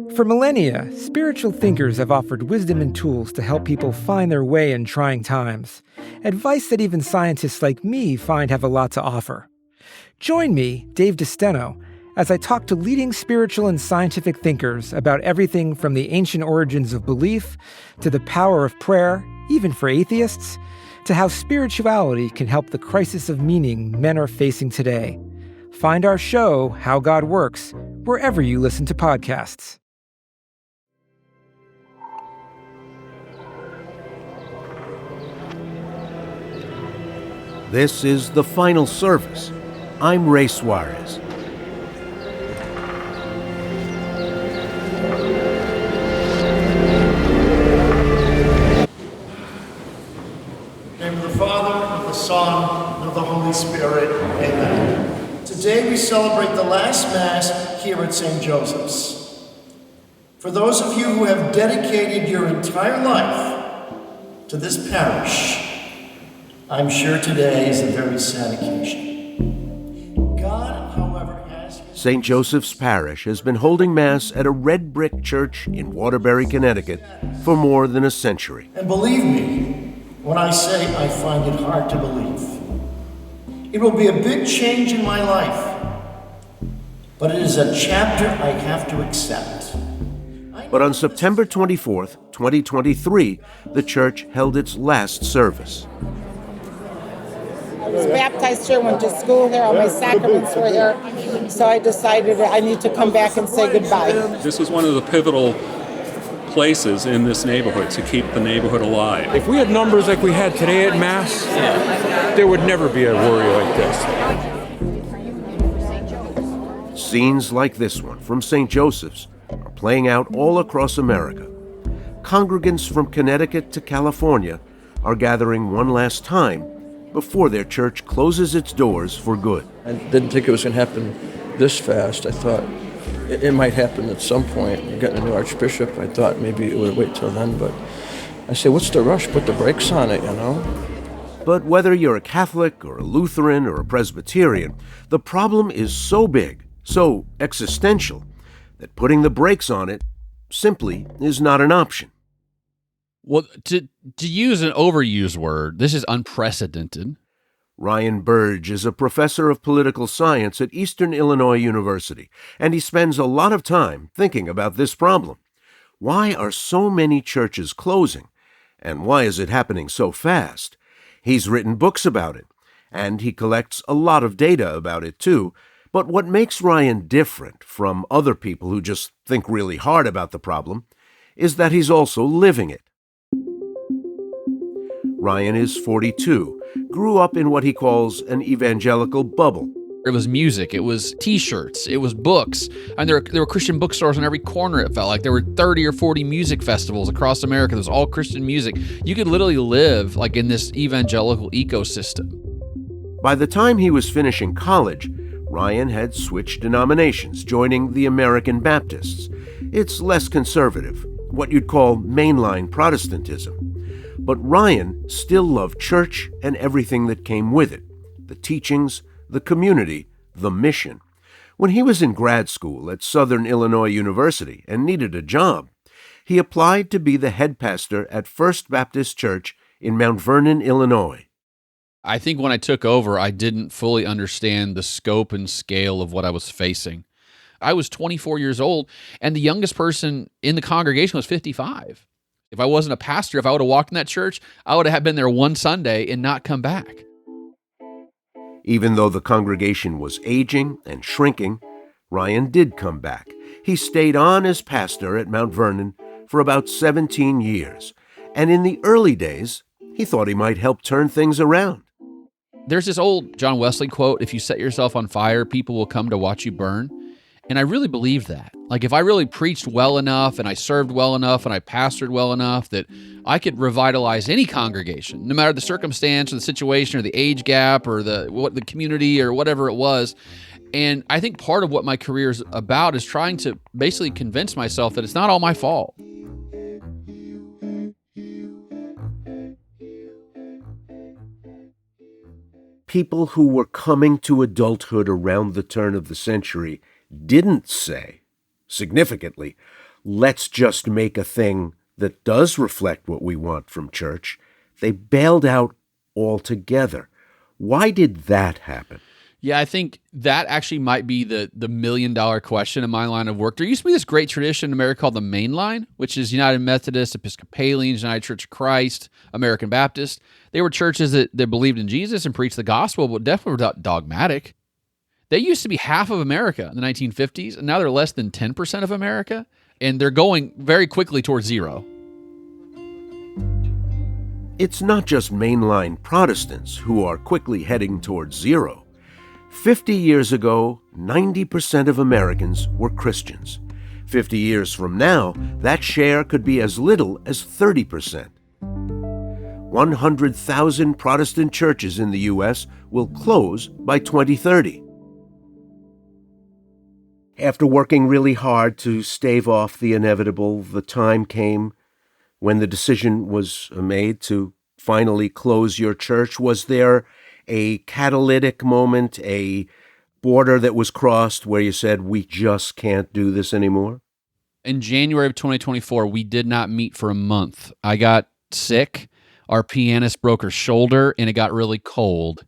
For millennia, spiritual thinkers have offered wisdom and tools to help people find their way in trying times. Advice that even scientists like me find have a lot to offer. Join me, Dave DeSteno, as I talk to leading spiritual and scientific thinkers about everything from the ancient origins of belief to the power of prayer, even for atheists, to how spirituality can help the crisis of meaning men are facing today. Find our show, How God Works, wherever you listen to podcasts. This is the final service. I'm Ray Suarez. In the name of the Father, of the Son, and of the Holy Spirit. Amen. Today we celebrate the last Mass here at St. Joseph's. For those of you who have dedicated your entire life to this parish, I'm sure today is a very sad occasion. God, however, has... St. Joseph's Parish has been holding Mass at a red brick church in Waterbury, Connecticut for more than a century. And believe me, when I say I find it hard to believe. It will be a big change in my life, but it is a chapter I have to accept. But on September 24th, 2023, the church held its last service. I was baptized here, went to school here, all my sacraments were here, so I decided that I need to come back and say goodbye. This was one of the pivotal places in this neighborhood to keep the neighborhood alive. If we had numbers like we had today at Mass, there would never be a worry like this. Scenes like this one from St. Joseph's are playing out all across America. Congregants from Connecticut to California are gathering one last time before their church closes its doors for good. I didn't think it was going to happen this fast. I thought it might happen at some point. We're getting a new archbishop. I thought maybe it would wait till then, but I said, what's the rush? Put the brakes on it, you know? But whether you're a Catholic or a Lutheran or a Presbyterian, the problem is so big, so existential, that putting the brakes on it simply is not an option. Well, to use an overused word, this is unprecedented. Ryan Burge is a professor of political science at Eastern Illinois University, and he spends a lot of time thinking about this problem. Why are so many churches closing, and why is it happening so fast? He's written books about it, and he collects a lot of data about it too. But what makes Ryan different from other people who just think really hard about the problem is that he's also living it. Ryan is 42, grew up in what he calls an evangelical bubble. It was music, it was T-shirts, it was books, and there were Christian bookstores on every corner, it felt like. There were 30 or 40 music festivals across America. It was all Christian music. You could literally live like in this evangelical ecosystem. By the time he was finishing college, Ryan had switched denominations, joining the American Baptists. It's less conservative, what you'd call mainline Protestantism. But Ryan still loved church and everything that came with it, the teachings, the community, the mission. When he was in grad school at Southern Illinois University and needed a job, he applied to be the head pastor at First Baptist Church in Mount Vernon, Illinois. I think when I took over, I didn't fully understand the scope and scale of what I was facing. I was 24 years old, and the youngest person in the congregation was 55. If I wasn't a pastor, if I would have walked in that church, I would have been there one Sunday and not come back. Even though the congregation was aging and shrinking, Ryan did come back. He stayed on as pastor at Mount Vernon for about 17 years. And in the early days, he thought he might help turn things around. There's this old John Wesley quote, if you set yourself on fire, people will come to watch you burn. And I really believe that. Like if I really preached well enough and I served well enough and I pastored well enough that I could revitalize any congregation, no matter the circumstance or the situation or the age gap or the community or whatever it was. And I think part of what my career is about is trying to basically convince myself that it's not all my fault. People who were coming to adulthood around the turn of the century didn't say, significantly, let's just make a thing that does reflect what we want from church, they bailed out altogether. Why did that happen? Yeah, I think that actually might be the million-dollar question in my line of work. There used to be this great tradition in America called the Main Line, which is United Methodist, Episcopalians, United Church of Christ, American Baptist. They were churches that believed in Jesus and preached the gospel, but definitely were not dogmatic. They used to be half of America in the 1950s, and now they're less than 10% of America, and they're going very quickly towards zero. It's not just mainline Protestants who are quickly heading towards zero. 50 years ago, 90% of Americans were Christians. 50 years from now, that share could be as little as 30%. 100,000 Protestant churches in the U.S. will close by 2030. After working really hard to stave off the inevitable, the time came when the decision was made to finally close your church. Was there a catalytic moment, a border that was crossed where you said, we just can't do this anymore? In January of 2024, we did not meet for a month. I got sick. Our pianist broke her shoulder, and it got really cold.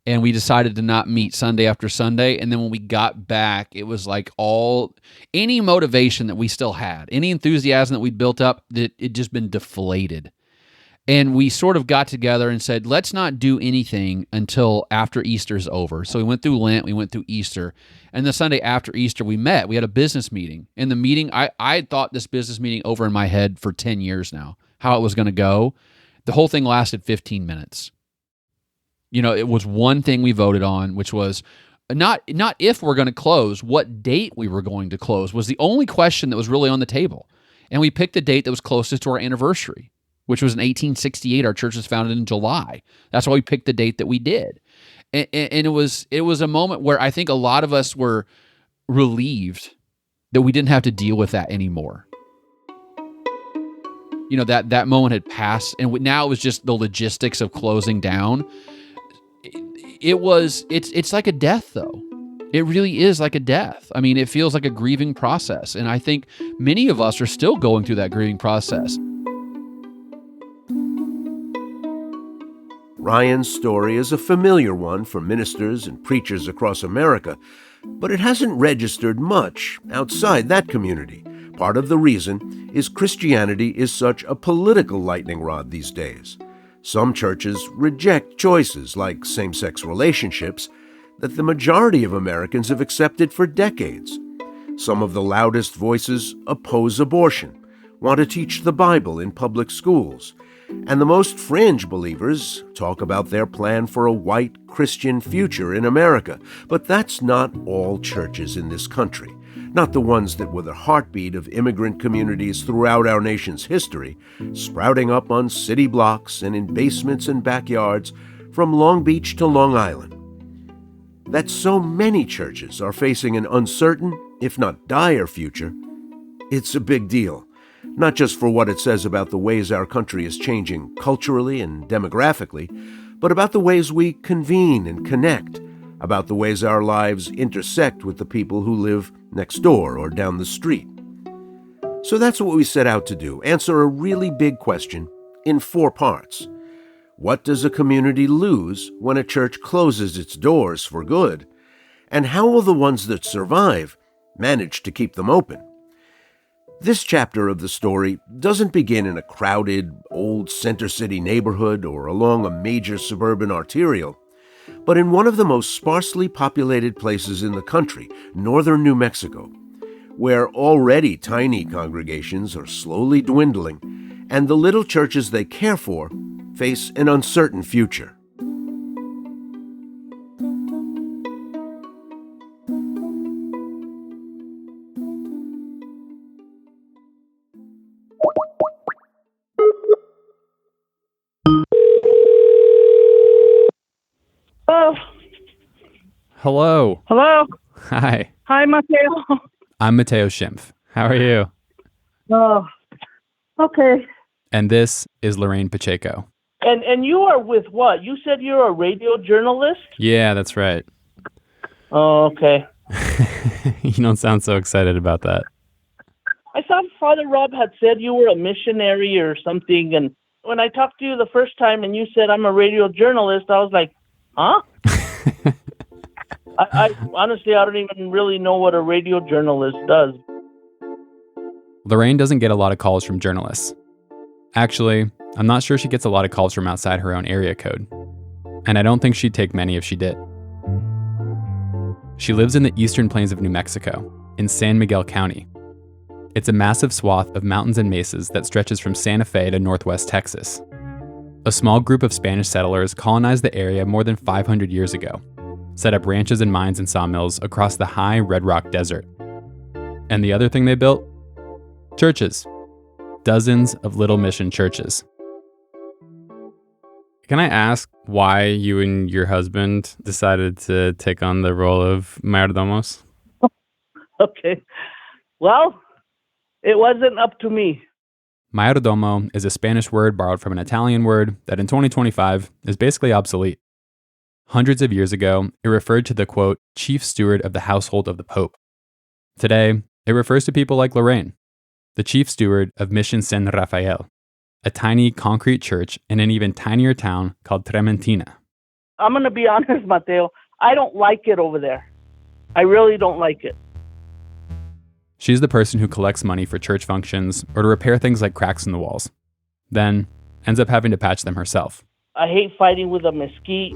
And we decided to not meet Sunday after Sunday. And then when we got back, it was like any motivation that we still had, any enthusiasm that we'd built up, that it just been deflated. And we sort of got together and said, let's not do anything until after Easter's over. So we went through Lent, we went through Easter. And the Sunday after Easter, we met. We had a business meeting. In the meeting, I had thought this business meeting over in my head for 10 years now, how it was going to go. The whole thing lasted 15 minutes. You know, it was one thing we voted on, which was not if we're going to close, what date we were going to close was the only question that was really on the table. And we picked the date that was closest to our anniversary, which was in 1868. Our church was founded in July. That's why we picked the date that we did. And it was a moment where I think a lot of us were relieved that we didn't have to deal with that anymore. You know, that moment had passed, and now it was just the logistics of closing down. It's like a death, though. It really is like a death. I mean, it feels like a grieving process, and I think many of us are still going through that grieving process. Ryan's story is a familiar one for ministers and preachers across America, but it hasn't registered much outside that community. Part of the reason is Christianity is such a political lightning rod these days. Some churches reject choices like same-sex relationships that the majority of Americans have accepted for decades. Some of the loudest voices oppose abortion, want to teach the Bible in public schools, and the most fringe believers talk about their plan for a white Christian future in America. But that's not all churches in this country, not the ones that were the heartbeat of immigrant communities throughout our nation's history, sprouting up on city blocks and in basements and backyards from Long Beach to Long Island. That so many churches are facing an uncertain, if not dire future, it's a big deal. Not just for what it says about the ways our country is changing culturally and demographically, but about the ways we convene and connect, about the ways our lives intersect with the people who live next door or down the street. So that's what we set out to do, answer a really big question in 4 parts. What does a community lose when a church closes its doors for good? And how will the ones that survive manage to keep them open? This chapter of the story doesn't begin in a crowded, old Center City neighborhood or along a major suburban arterial, but in one of the most sparsely populated places in the country, northern New Mexico, where already tiny congregations are slowly dwindling, and the little churches they care for face an uncertain future. Hello. Hello. Hi. Hi, Mateo. I'm Mateo Schimpf. How are you? Oh, okay. And this is Lorraine Pacheco. And you are with what? You said you're a radio journalist? Yeah, that's right. Oh, okay. You don't sound so excited about that. I thought Father Rob had said you were a missionary or something. And when I talked to you the first time and you said I'm a radio journalist, I was like, huh? I honestly, I don't even really know what a radio journalist does. Lorraine doesn't get a lot of calls from journalists. Actually, I'm not sure she gets a lot of calls from outside her own area code. And I don't think she'd take many if she did. She lives in the eastern plains of New Mexico, in San Miguel County. It's a massive swath of mountains and mesas that stretches from Santa Fe to northwest Texas. A small group of Spanish settlers colonized the area more than 500 years ago, set up ranches and mines and sawmills across the high Red Rock Desert. And the other thing they built? Churches. Dozens of little mission churches. Can I ask why you and your husband decided to take on the role of Mayordomos? Okay. Well, it wasn't up to me. Mayordomo is a Spanish word borrowed from an Italian word that in 2025 is basically obsolete. Hundreds of years ago, it referred to the, quote, chief steward of the household of the Pope. Today, it refers to people like Lorraine, the chief steward of Mission San Rafael, a tiny concrete church in an even tinier town called Trementina. I'm going to be honest, Mateo. I don't like it over there. I really don't like it. She's the person who collects money for church functions or to repair things like cracks in the walls, then ends up having to patch them herself. I hate fighting with a mesquite.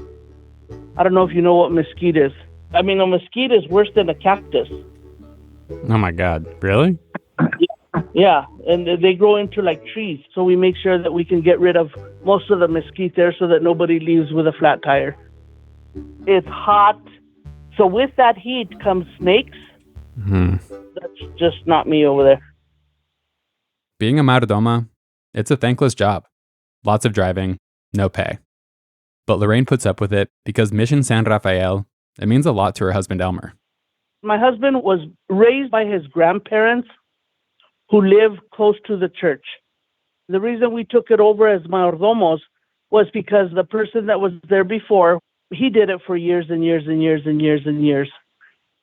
I don't know if you know what mesquite is. I mean, a mesquite is worse than a cactus. Oh my God, really? Yeah, and they grow into like trees. So we make sure that we can get rid of most of the mesquite there so that nobody leaves with a flat tire. It's hot. So with that heat comes snakes. That's just not me over there. Being a Mayordoma, it's a thankless job. Lots of driving, no pay. But Lorraine puts up with it because Mission San Rafael, it means a lot to her husband Elmer. My husband was raised by his grandparents who live close to the church. The reason we took it over as Mayordomos was because the person that was there before, he did it for years and years and years and years and years.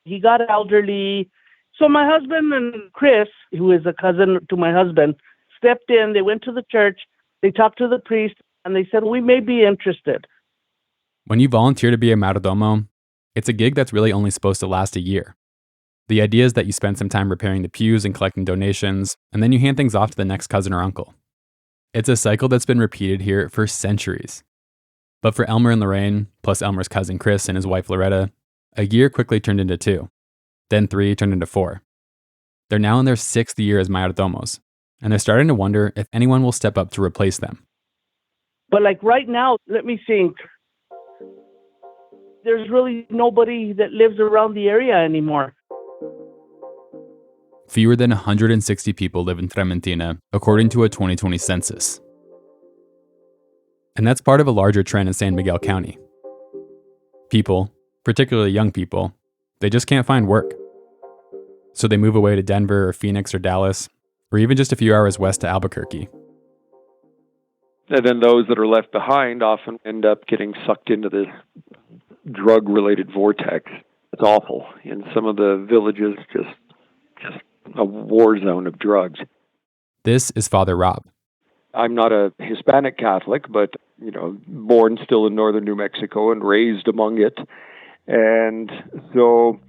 He got elderly. So my husband and Chris, who is a cousin to my husband, stepped in. They went to the church. They talked to the priest, and they said, we may be interested. When you volunteer to be a Mayordomo, it's a gig that's really only supposed to last a year. The idea is that you spend some time repairing the pews and collecting donations, and then you hand things off to the next cousin or uncle. It's a cycle that's been repeated here for centuries. But for Elmer and Lorraine, plus Elmer's cousin Chris and his wife Loretta, a year quickly turned into 2. Then 3 turned into 4. They're now in their 6th year as Mayordomos, and they're starting to wonder if anyone will step up to replace them. But like right now, let me think. There's really nobody that lives around the area anymore. Fewer than 160 people live in Trementina, according to a 2020 census. And that's part of a larger trend in San Miguel County. People, particularly young people, they just can't find work. So they move away to Denver or Phoenix or Dallas, or even just a few hours west to Albuquerque. And then those that are left behind often end up getting sucked into the drug-related vortex. It's awful. In some of the villages, just a war zone of drugs. This is Father Rob. I'm not a Hispanic Catholic, but, born still in northern New Mexico and raised among it. And so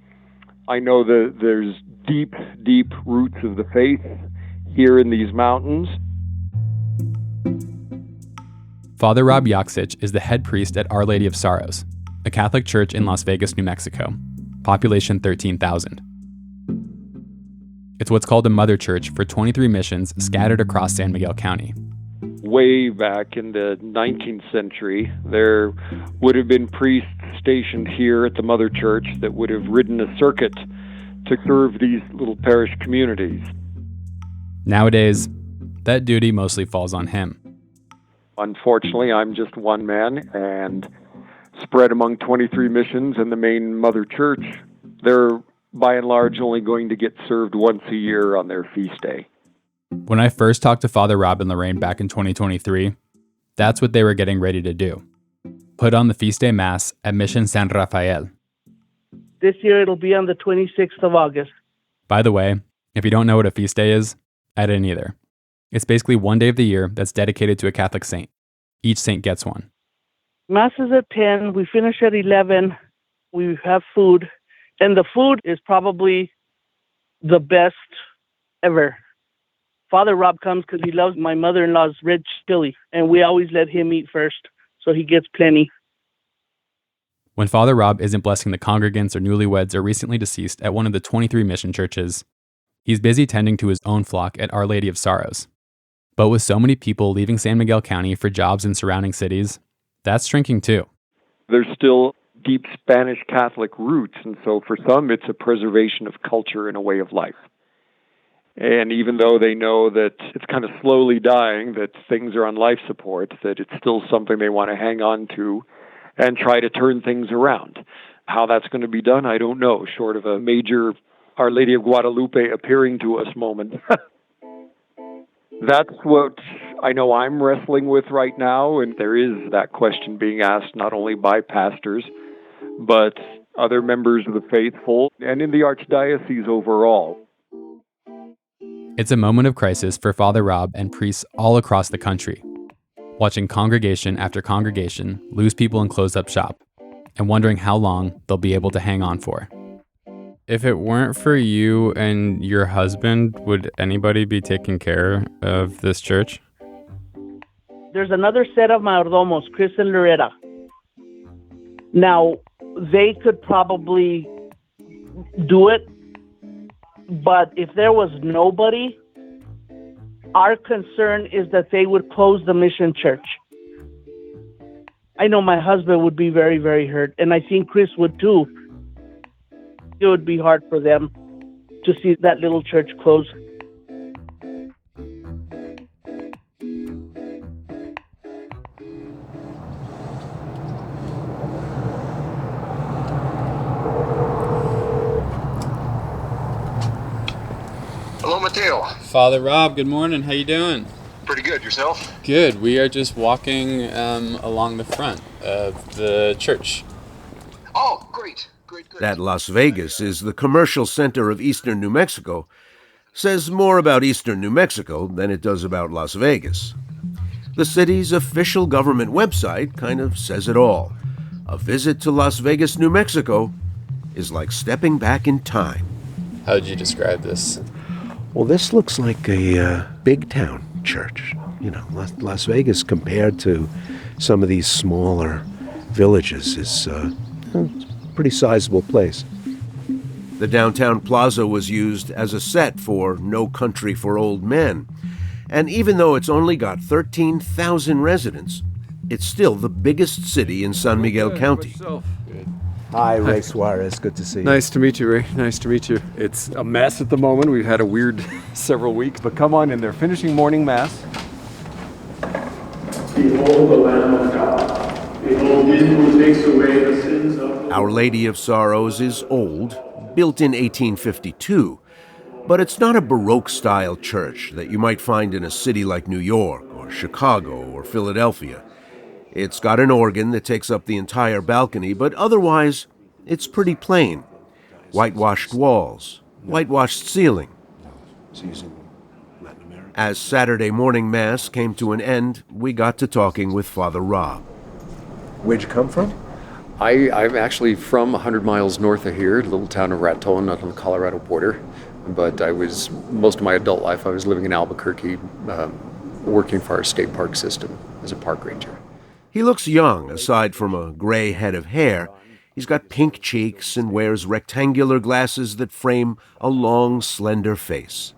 I know that there's deep, deep roots of the faith here in these mountains. Father Rob Yaksich is the head priest at Our Lady of Sorrows, a Catholic church in Las Vegas, New Mexico, population 13,000. It's what's called a mother church for 23 missions scattered across San Miguel County. Way back in the 19th century, there would have been priests stationed here at the mother church that would have ridden a circuit to serve these little parish communities. Nowadays, that duty mostly falls on him. Unfortunately, I'm just one man, and spread among 23 missions and the main mother church, they're by and large only going to get served once a year on their feast day. When I first talked to Father Rob and Lorraine back in 2023, that's what they were getting ready to do. Put on the feast day mass at Mission San Rafael. This year it'll be on the 26th of August. By the way, if you don't know what a feast day is, I didn't either. It's basically one day of the year that's dedicated to a Catholic saint. Each saint gets one. Mass is at 10. We finish at 11. We have food. And the food is probably the best ever. Father Rob comes because he loves my mother-in-law's red chili. And we always let him eat first, so he gets plenty. When Father Rob isn't blessing the congregants or newlyweds or recently deceased at one of the 23 mission churches, he's busy tending to his own flock at Our Lady of Sorrows. But with so many people leaving San Miguel County for jobs in surrounding cities, that's shrinking too. There's still deep Spanish Catholic roots, and so for some it's a preservation of culture and a way of life. And even though they know that it's kind of slowly dying, that things are on life support, that it's still something they want to hang on to and try to turn things around. How that's going to be done, I don't know, short of a major Our Lady of Guadalupe appearing to us moment. That's what I know I'm wrestling with right now, and there is that question being asked not only by pastors, but other members of the faithful, and in the Archdiocese overall. It's a moment of crisis for Father Rob and priests all across the country, watching congregation after congregation lose people and close up shop, and wondering how long they'll be able to hang on for. If it weren't for you and your husband, would anybody be taking care of this church? There's another set of Mayordomos, Chris and Loretta. Now, they could probably do it, but if there was nobody, our concern is that they would close the mission church. I know my husband would be very, very hurt, and I think Chris would too. It would be hard for them to see that little church close. Hello, Mateo. Father Rob, good morning. How you doing? Pretty good. Yourself? Good. We are just walking along the front of the church. Oh, great. That Las Vegas is the commercial center of eastern New Mexico says more about eastern New Mexico than it does about Las Vegas. The city's official government website kind of says it all. A visit to Las Vegas, New Mexico is like stepping back in time. How would you describe this? Well, this looks like a big town church. You know, Las Vegas compared to some of these smaller villages is pretty sizable place. The downtown plaza was used as a set for No Country for Old Men. And even though it's only got 13,000 residents, it's still the biggest city in San Miguel County. Hi, Ray Suarez. Good to see you. Nice to meet you, Ray. Nice to meet you. It's a mess at the moment. We've had a weird several weeks, but come on in. They're finishing morning mass. Behold the Lamb of God. Behold him who takes away the sins of the world. Our Lady of Sorrows is old, built in 1852, but it's not a Baroque-style church that you might find in a city like New York or Chicago or Philadelphia. It's got an organ that takes up the entire balcony, but otherwise, it's pretty plain. Whitewashed walls, whitewashed ceiling. As Saturday morning Mass came to an end, we got to talking with Father Rob. Where'd you come from? I'm actually from 100 miles north of here, a little town of Raton on the Colorado border. But most of my adult life, I was living in Albuquerque, working for our state park system as a park ranger. He looks young, aside from a gray head of hair. He's got pink cheeks and wears rectangular glasses that frame a long, slender face.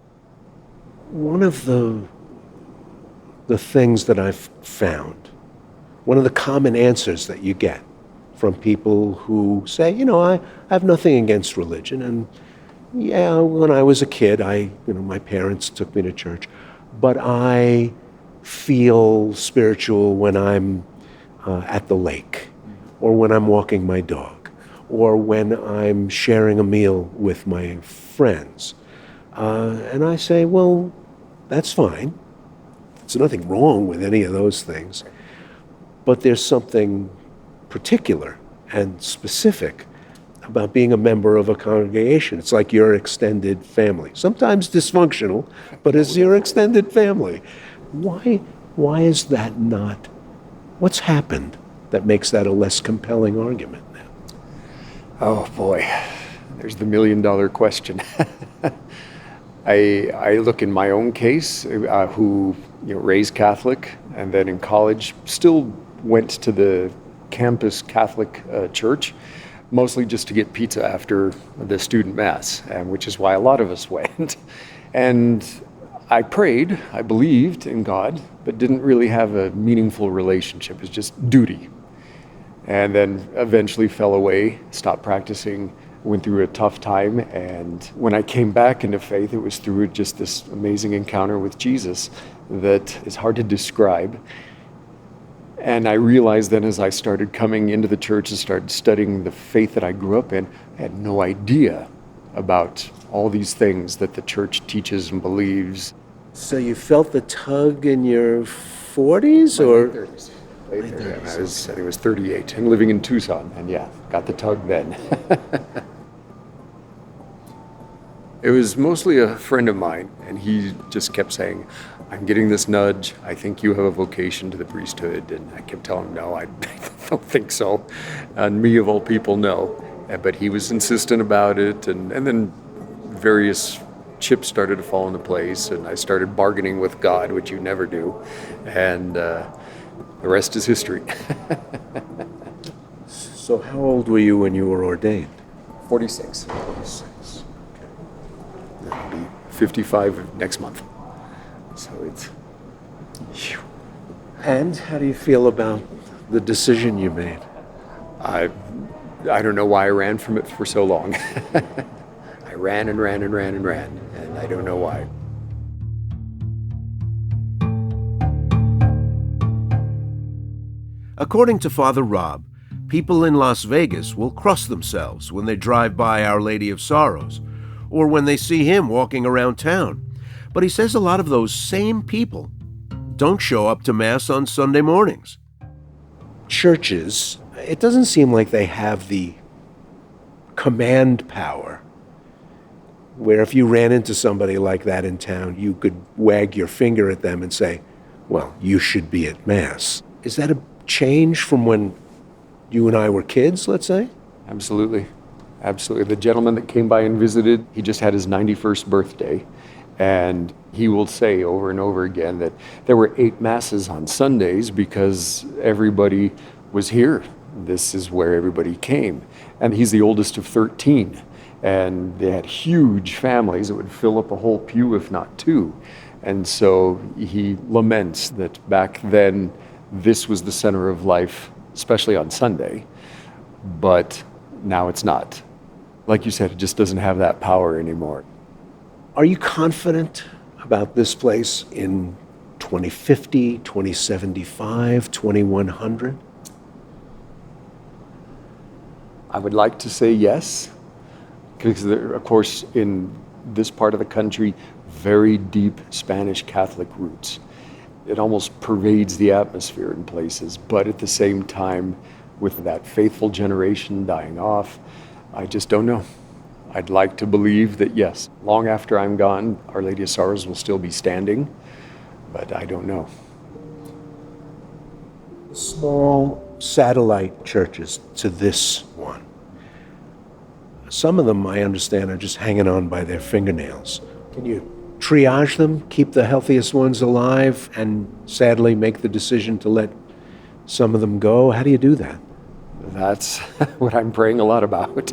One of the things that I've found, one of the common answers that you get from people who say, you know, I have nothing against religion, and yeah, when I was a kid, my parents took me to church, but I feel spiritual when I'm at the lake, or when I'm walking my dog, or when I'm sharing a meal with my friends. And I say, well, that's fine. There's nothing wrong with any of those things. But there's something particular and specific about being a member of a congregation. It's like your extended family. Sometimes dysfunctional, but it's your extended family. Why is that not? What's happened that makes that a less compelling argument now? Oh boy, there's the $1 million question. I look in my own case, who raised Catholic, and then in college still went to the campus Catholic church, mostly just to get pizza after the student mass, which is why a lot of us went. And I prayed, I believed in God, but didn't really have a meaningful relationship. It was just duty. And then eventually fell away, stopped practicing, went through a tough time. And when I came back into faith, it was through just this amazing encounter with Jesus that is hard to describe. And I realized then as I started coming into the church and started studying the faith that I grew up in, I had no idea about all these things that the church teaches and believes. So you felt the tug in your 40s or? Late 30s. I was 38 and living in Tucson, and got the tug then. It was mostly a friend of mine, and he just kept saying, I'm getting this nudge. I think you have a vocation to the priesthood. And I kept telling him, no, I don't think so. And me, of all people, no. But he was insistent about it. And then various chips started to fall into place. And I started bargaining with God, which you never do. And the rest is history. So how old were you when you were ordained? 46. I'll be 55 next month. So it's... And how do you feel about the decision you made? I don't know why I ran from it for so long. I ran and ran and ran and ran, and I don't know why. According to Father Rob, people in Las Vegas will cross themselves when they drive by Our Lady of Sorrows, or when they see him walking around town. But he says a lot of those same people don't show up to Mass on Sunday mornings. Churches, it doesn't seem like they have the command power where if you ran into somebody like that in town, you could wag your finger at them and say, well, you should be at Mass. Is that a change from when you and I were kids, let's say? Absolutely. Absolutely. The gentleman that came by and visited, he just had his 91st birthday. And he will say over and over again that there were 8 masses on Sundays because everybody was here. This is where everybody came. And he's the oldest of 13. And they had huge families that would fill up a whole pew, if not 2. And so he laments that back then, this was the center of life, especially on Sunday. But now it's not. Like you said, it just doesn't have that power anymore. Are you confident about this place in 2050, 2075, 2100? I would like to say yes, because there, of course, in this part of the country, very deep Spanish Catholic roots. It almost pervades the atmosphere in places, but at the same time, with that faithful generation dying off, I just don't know. I'd like to believe that, yes, long after I'm gone, Our Lady of Sorrows will still be standing, but I don't know. Small satellite churches to this one. Some of them, I understand, are just hanging on by their fingernails. Can you triage them, keep the healthiest ones alive, and sadly make the decision to let some of them go? How do you do that? That's what I'm praying a lot about.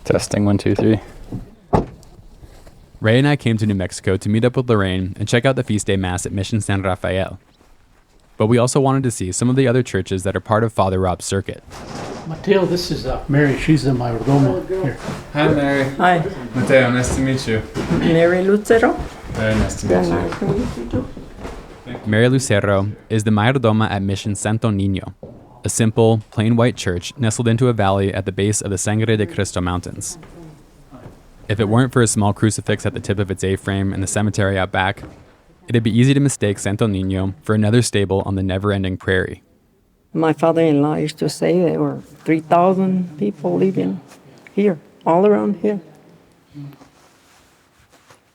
Testing 1, 2, 3. Ray and I came to New Mexico to meet up with Lorraine and check out the feast day mass at Mission San Rafael. But we also wanted to see some of the other churches that are part of Father Rob's circuit. Mateo, this is Mary. She's the Mayordomo here. Hi, Mary. Hi. Mateo, nice to meet you. Mary Lucero. Very nice to meet you. Mary Lucero is the Mayordoma at Mission Santo Niño. a simple, plain white church nestled into a valley at the base of the Sangre de Cristo Mountains. If it weren't for a small crucifix at the tip of its A-frame and the cemetery out back, it'd be easy to mistake Santo Niño for another stable on the never-ending prairie. My father-in-law used to say there were 3,000 people living here, all around here.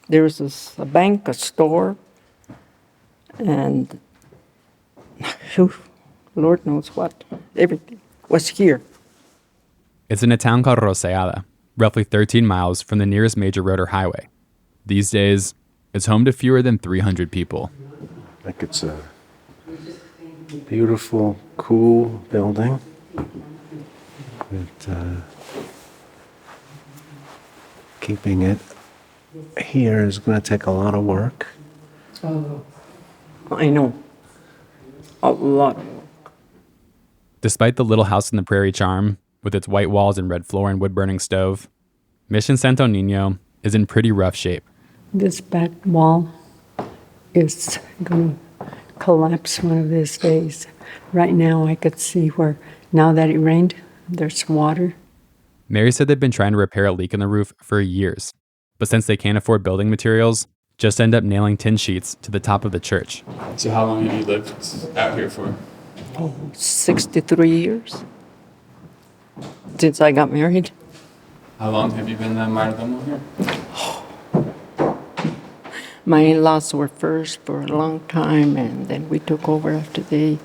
There was a bank, a store, and Lord knows what, everything was here. It's in a town called Roseada, roughly 13 miles from the nearest major road or highway. These days, it's home to fewer than 300 people. Like it's a beautiful, cool building. Keeping it here is going to take a lot of work. Oh, I know. A lot of work. Despite the little house in the prairie charm, with its white walls and red floor and wood-burning stove, Mission Santo Niño is in pretty rough shape. This back wall is going to collapse one of these days. Right now I could see where, now that it rained, there's water. Mary said they've been trying to repair a leak in the roof for years, but since they can't afford building materials, just end up nailing tin sheets to the top of the church. So how long have you lived out here for? 63 years since I got married. How long have you been the Mayordomo here? My in-laws were first for a long time, and then we took over after they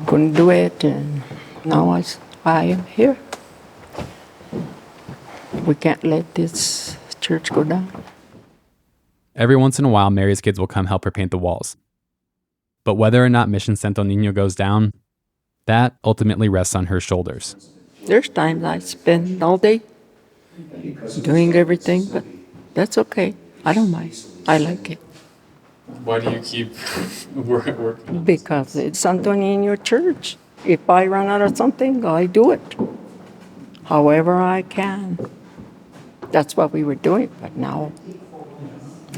couldn't do it, and now I am here. We can't let this church go down. Every once in a while, Mary's kids will come help her paint the walls. But whether or not Mission Santo Niño goes down, that ultimately rests on her shoulders. There's times I spend all day doing everything, but that's okay. I don't mind. I like it. Why do you keep working? Because it's Santo Niño Church. If I run out of something, I do it. However I can. That's what we were doing, but now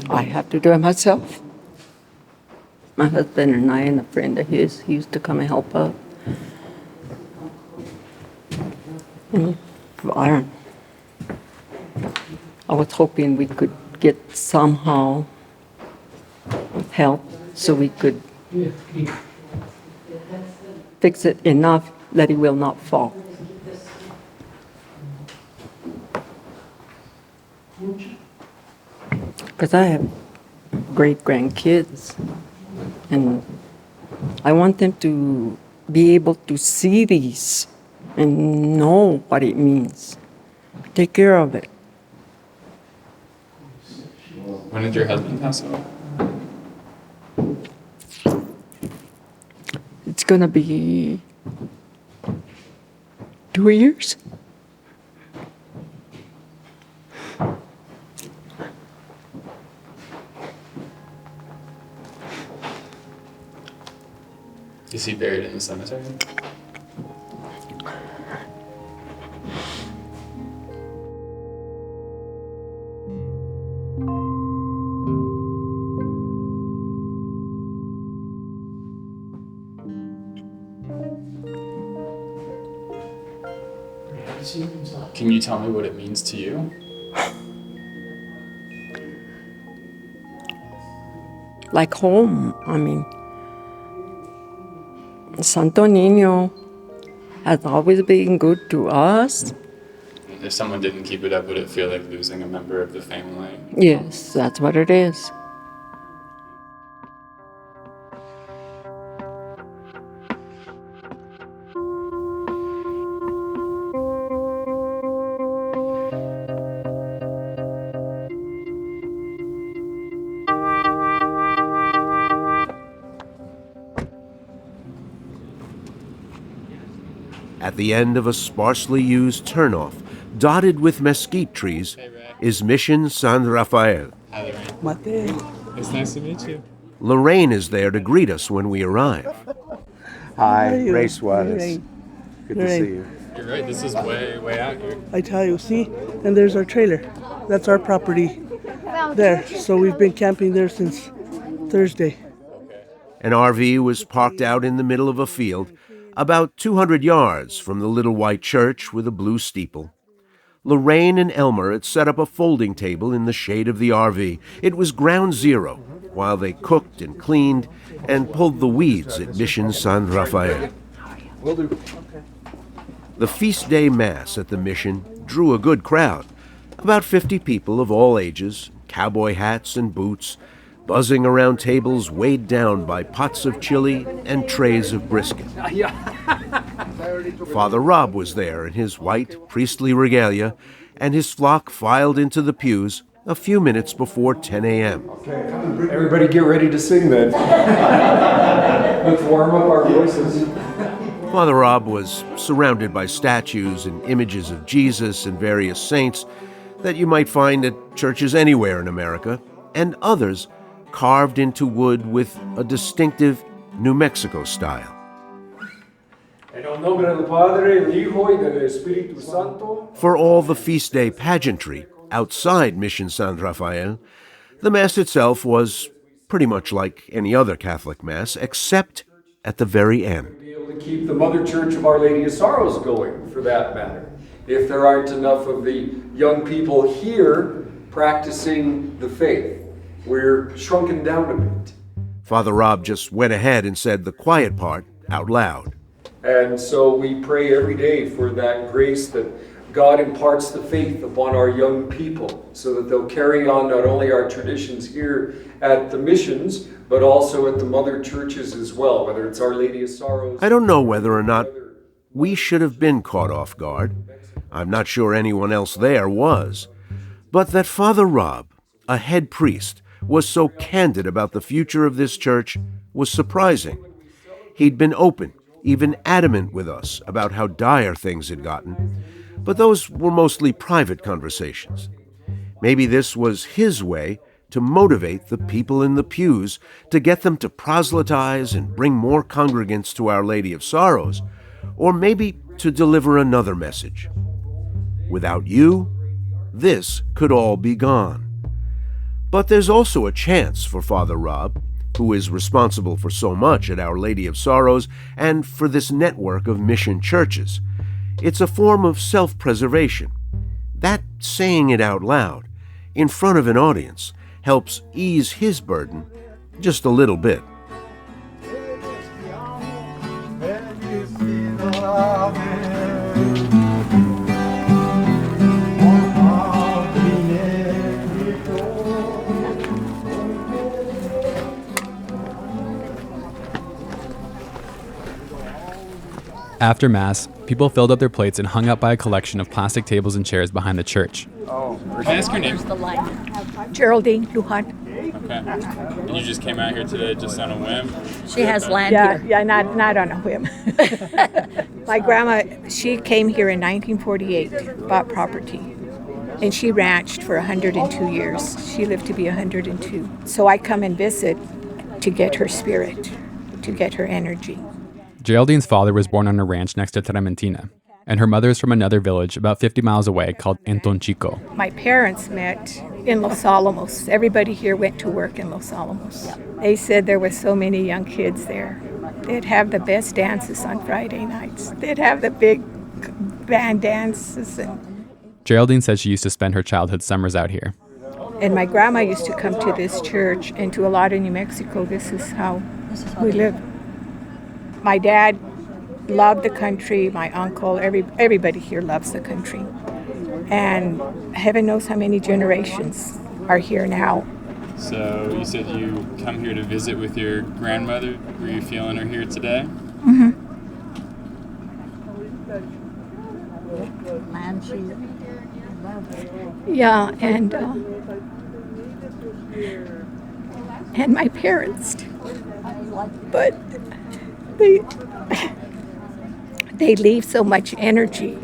I have to do it myself. My husband and I and a friend of his, he used to come and help out. And I was hoping we could get somehow help so we could fix it enough that it will not fall. Because I have great grandkids, and I want them to be able to see these and know what it means. Take care of it. When did your husband pass away? It's going to be 2 years. Is he buried in the cemetery? Can you tell me what it means to you? Like home. I mean, Santo Niño has always been good to us. If someone didn't keep it up, would it feel like losing a member of the family? Yes, that's what it is. At the end of a sparsely used turnoff, dotted with mesquite trees, is Mission San Rafael. Hi, Lorraine. It's nice to meet you. Lorraine is there to greet us when we arrive. Hi, Ray Suarez. Good to see you. You're right, this is way out here. I tell you, see? And there's our trailer. That's our property there. So we've been camping there since Thursday. An RV was parked out in the middle of a field, About 200 yards from the little white church with a blue steeple, Lorraine and Elmer had set up a folding table in the shade of the RV. It was ground zero while they cooked and cleaned and pulled the weeds at Mission San Rafael. Will do. The feast day mass at the mission drew a good crowd, about 50 people of all ages, cowboy hats and boots, buzzing around tables weighed down by pots of chili and trays of brisket. Father Rob was there in his white priestly regalia, and his flock filed into the pews a few minutes before 10 a.m. Okay, everybody get ready to sing then. Let's warm up our voices. Father Rob was surrounded by statues and images of Jesus and various saints that you might find at churches anywhere in America, and others carved into wood with a distinctive New Mexico style. For all the feast day pageantry outside Mission San Rafael, the Mass itself was pretty much like any other Catholic Mass, except at the very end. Be able to keep the Mother Church of Our Lady of Sorrows going, for that matter. If there aren't enough of the young people here practicing the faith, we're shrunken down a bit. Father Rob just went ahead and said the quiet part out loud. And so we pray every day for that grace that God imparts the faith upon our young people so that they'll carry on not only our traditions here at the missions, but also at the mother churches as well, whether it's Our Lady of Sorrows. I don't know whether or not we should have been caught off guard. I'm not sure anyone else there was. But that Father Rob, a head priest, was so candid about the future of this church was surprising. He'd been open, even adamant with us about how dire things had gotten, but those were mostly private conversations. Maybe this was his way to motivate the people in the pews, to get them to proselytize and bring more congregants to Our Lady of Sorrows, or maybe to deliver another message. Without you, this could all be gone. But there's also a chance for Father Rob, who is responsible for so much at Our Lady of Sorrows and for this network of mission churches. It's a form of self-preservation. That saying it out loud, in front of an audience, helps ease his burden just a little bit. After Mass, people filled up their plates and hung out by a collection of plastic tables and chairs behind the church. Oh, can I ask your name? Geraldine Lujan. Okay. And you just came out here today just on a whim? She has land here. Yeah, not on a whim. My grandma, she came here in 1948, bought property, and she ranched for 102 years. She lived to be 102. So I come and visit to get her spirit, to get her energy. Geraldine's father was born on a ranch next to Trementina, and her mother is from another village about 50 miles away called Enton Chico. My parents met in Los Alamos. Everybody here went to work in Los Alamos. They said there were so many young kids there. They'd have the best dances on Friday nights. They'd have the big band dances. Geraldine said she used to spend her childhood summers out here. And my grandma used to come to this church and to a lot of New Mexico. This is how we lived. My dad loved the country, my uncle, everybody here loves the country. And heaven knows how many generations are here now. So you said you come here to visit with your grandmother. Were you feeling her here today? Mm-hmm. Yeah, and my parents, but they leave so much energy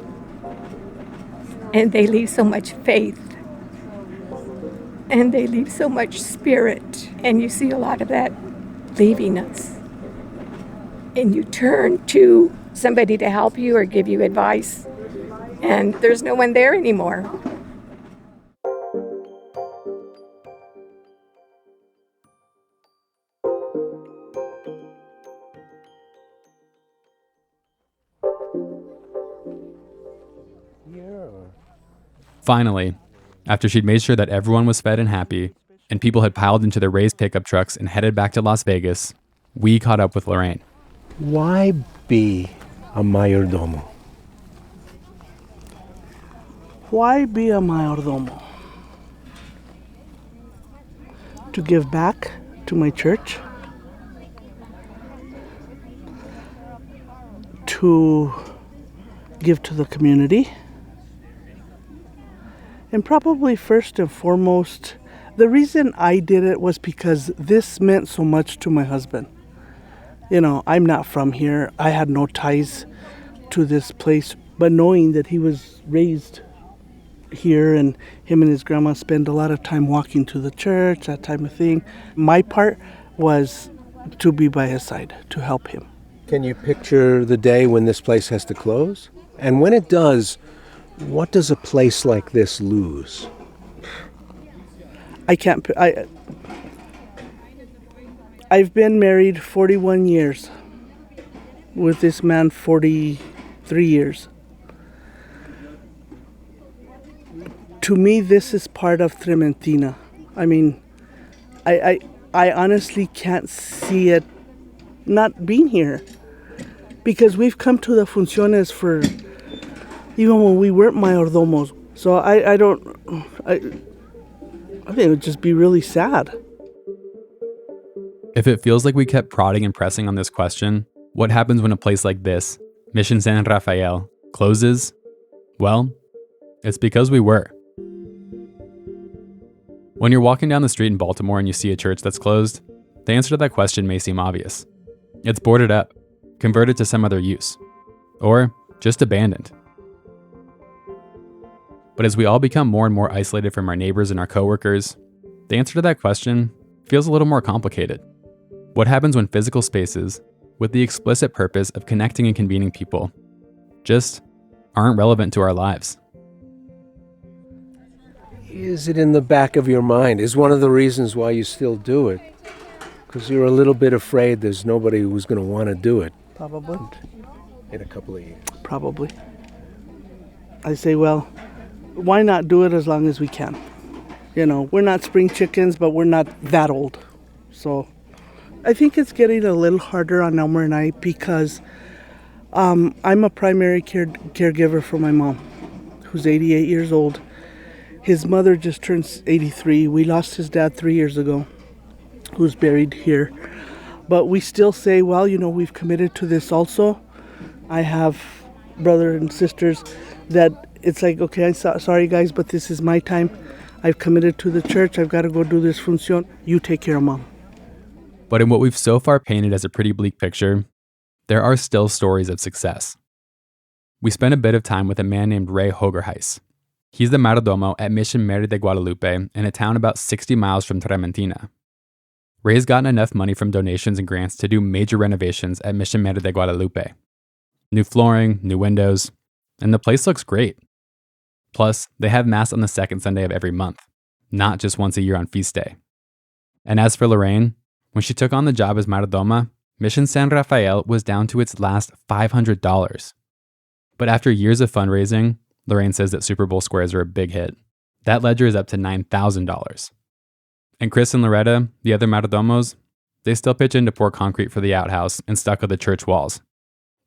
and they leave so much faith and they leave so much spirit, and you see a lot of that leaving us, and you turn to somebody to help you or give you advice, and there's no one there anymore. Finally, after she'd made sure that everyone was fed and happy, and people had piled into their raised pickup trucks and headed back to Las Vegas, we caught up with Lorraine. Why be a mayordomo? Why be a mayordomo? To give back to my church, to give to the community, and probably first and foremost, the reason I did it was because this meant so much to my husband. You know, I'm not from here. I had no ties to this place, but knowing that he was raised here and him and his grandma spend a lot of time walking to the church, that type of thing, my part was to be by his side, to help him. Can you picture the day when this place has to close? And when it does, what does a place like this lose? I've been married 41 years, with this man 43 years. To me, this is part of Trementina. I mean, I honestly can't see it not being here, because we've come to the funciones for even when we weren't mayordomos. So I think it would just be really sad. If it feels like we kept prodding and pressing on this question, what happens when a place like this, Mission San Rafael, closes? Well, it's because we were. When you're walking down the street in Baltimore and you see a church that's closed, the answer to that question may seem obvious. It's boarded up, converted to some other use, or just abandoned. But as we all become more and more isolated from our neighbors and our coworkers, the answer to that question feels a little more complicated. What happens when physical spaces, with the explicit purpose of connecting and convening people, just aren't relevant to our lives? Is it in the back of your mind? Is one of the reasons why you still do it? Because you're a little bit afraid there's nobody who's going to want to do it. Probably. In a couple of years. Probably. I say, well, why not do it as long as we can? You know, we're not spring chickens, but we're not that old. So I think it's getting a little harder on Elmer and I because I'm a primary caregiver for my mom, who's 88 years old. His mother just turned 83. We lost his dad 3 years ago, who's buried here. But we still say, well, you know, we've committed to this also. I have brothers and sisters that it's like, okay, I'm sorry guys, but this is my time. I've committed to the church. I've got to go do this función. You take care of mom. But in what we've so far painted as a pretty bleak picture, there are still stories of success. We spent a bit of time with a man named Ray Hogerheis. He's the mayordomo at Mission Mary de Guadalupe in a town about 60 miles from Trementina. Ray's gotten enough money from donations and grants to do major renovations at Mission Mary de Guadalupe. New flooring, new windows, and the place looks great. Plus, they have Mass on the second Sunday of every month, not just once a year on feast day. And as for Lorraine, when she took on the job as mayordoma, Mission San Rafael was down to its last $500. But after years of fundraising, Lorraine says that Super Bowl squares are a big hit. That ledger is up to $9,000. And Chris and Loretta, the other mayordomos, they still pitch in to pour concrete for the outhouse and stucco the church walls.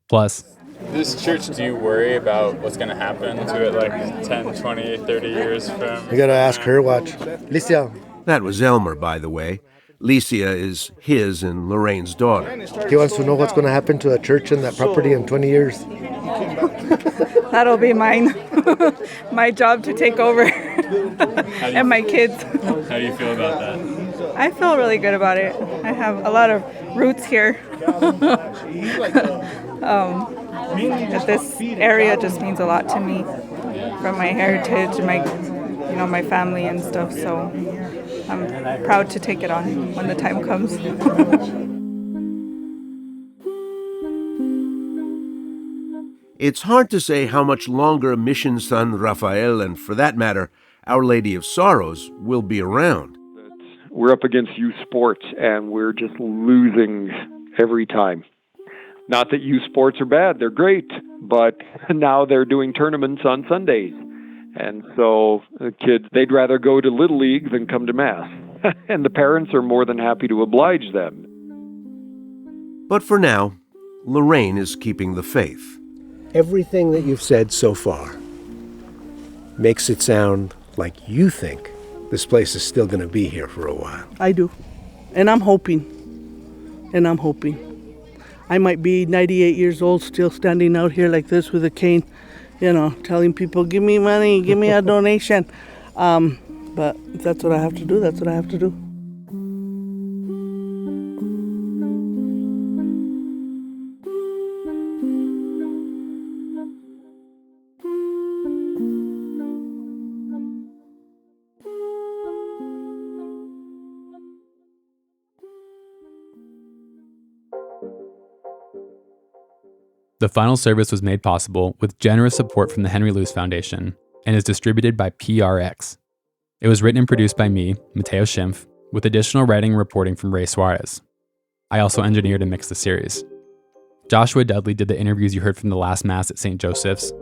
Plus, this church, do you worry about what's going to happen to it like 10, 20, 30 years from... You got to ask her, watch. Licia. That was Elmer, by the way. Licia is his and Lorraine's daughter. He wants to know what's going to happen to the church and that property in 20 years. That'll be mine. My job to take over. And my kids. How do you feel about that? I feel really good about it. I have a lot of roots here. This area just means a lot to me from my heritage, my family and stuff. So I'm proud to take it on when the time comes. It's hard to say how much longer Mission San Rafael, and for that matter, Our Lady of Sorrows, will be around. We're up against youth sports, and we're just losing every time. Not that youth sports are bad, they're great, but now they're doing tournaments on Sundays. And so the kids, they'd rather go to Little League than come to Mass. And the parents are more than happy to oblige them. But for now, Lorraine is keeping the faith. Everything that you've said so far makes it sound like you think this place is still going to be here for a while. I do. And I'm hoping. I might be 98 years old still standing out here like this with a cane, telling people, give me money, give me a donation. But if that's what I have to do, that's what I have to do. The final service was made possible with generous support from the Henry Luce Foundation and is distributed by PRX. It was written and produced by me, Mateo Schimpf, with additional writing and reporting from Ray Suarez. I also engineered and mixed the series. Joshua Dudley did the interviews you heard from the last Mass at St. Joseph's.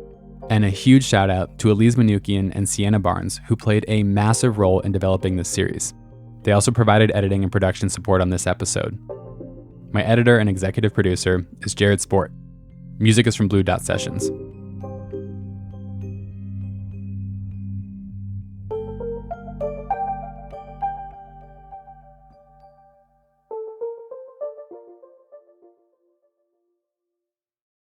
And a huge shout out to Elise Manukian and Sienna Barnes, who played a massive role in developing this series. They also provided editing and production support on this episode. My editor and executive producer is Jared Sport. Music is from Blue Dot Sessions.